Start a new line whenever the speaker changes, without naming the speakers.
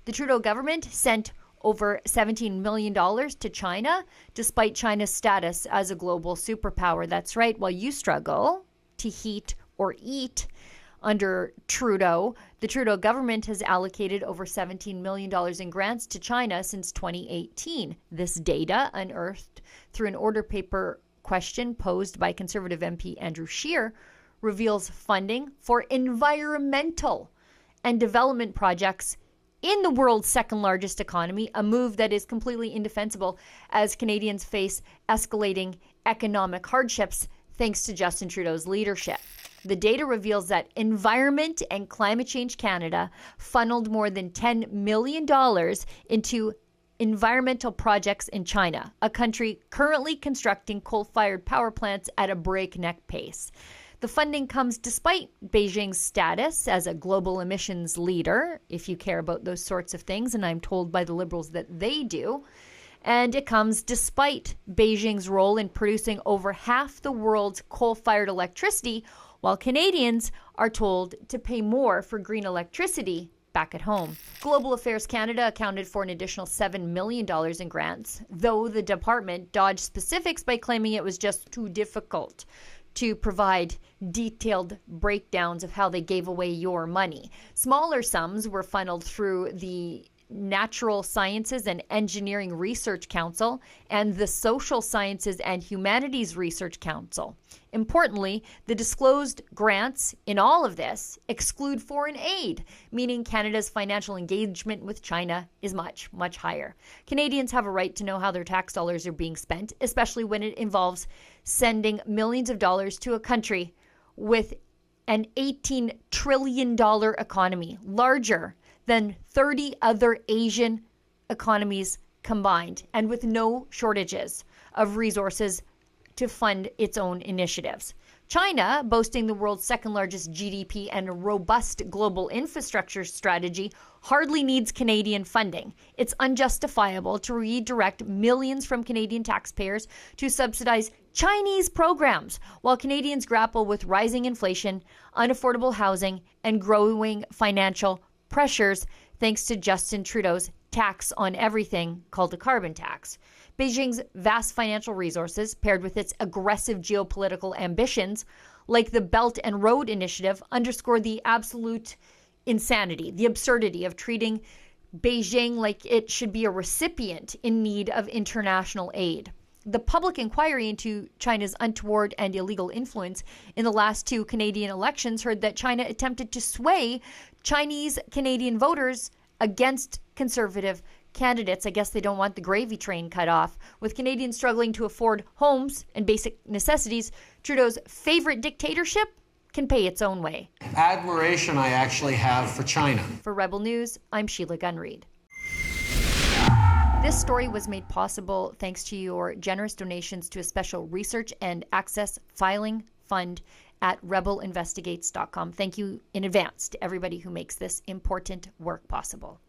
The Trudeau government sent over $17 million to China, despite China's status as a global superpower. That's right, while you struggle to heat or eat under Trudeau, the Trudeau government has allocated over $17 million in grants to China since 2018. This data, unearthed through an order paper question posed by Conservative MP Andrew Scheer, reveals funding for environmental and development projects in the world's second largest economy, a move that is completely indefensible as Canadians face escalating economic hardships thanks to Justin Trudeau's leadership. The data reveals that Environment and Climate Change Canada funneled more than $10 million into environmental projects in China, a country currently constructing coal-fired power plants at a breakneck pace. The funding comes despite Beijing's status as a global emissions leader, if you care about those sorts of things, and I'm told by the Liberals that they do. And it comes despite Beijing's role in producing over half the world's coal-fired electricity, while Canadians are told to pay more for green electricity back at home. Global Affairs Canada accounted for an additional $7 million in grants, though the department dodged specifics by claiming it was just too difficult to provide detailed breakdowns of how they gave away your money. Smaller sums were funneled through the Natural Sciences and Engineering Research Council and the Social Sciences and Humanities Research Council. Importantly, the disclosed grants in all of this exclude foreign aid, meaning Canada's financial engagement with China is much, much higher. Canadians have a right to know how their tax dollars are being spent, especially when it involves sending millions of dollars to a country with an $18 trillion economy, larger than 30 other Asian economies combined, and with no shortages of resources to fund its own initiatives. China, boasting the world's second largest GDP and a robust global infrastructure strategy, hardly needs Canadian funding. It's unjustifiable to redirect millions from Canadian taxpayers to subsidize Chinese programs, while Canadians grapple with rising inflation, unaffordable housing, and growing financial pressures thanks to Justin Trudeau's tax on everything called a carbon tax. Beijing's vast financial resources, paired with its aggressive geopolitical ambitions, like the Belt and Road Initiative, underscore the absolute insanity, the absurdity of treating Beijing like it should be a recipient in need of international aid. The public inquiry into China's untoward and illegal influence in the last two Canadian elections heard that China attempted to sway Chinese Canadian voters against conservative candidates. I guess they don't want the gravy train cut off. With Canadians struggling to afford homes and basic necessities, Trudeau's favorite dictatorship can pay its own way.
Admiration I actually have for China.
For Rebel News, I'm Sheila Gunn Reid. This story was made possible thanks to your generous donations to a special research and access filing fund at rebelinvestigates.com. Thank you in advance to everybody who makes this important work possible.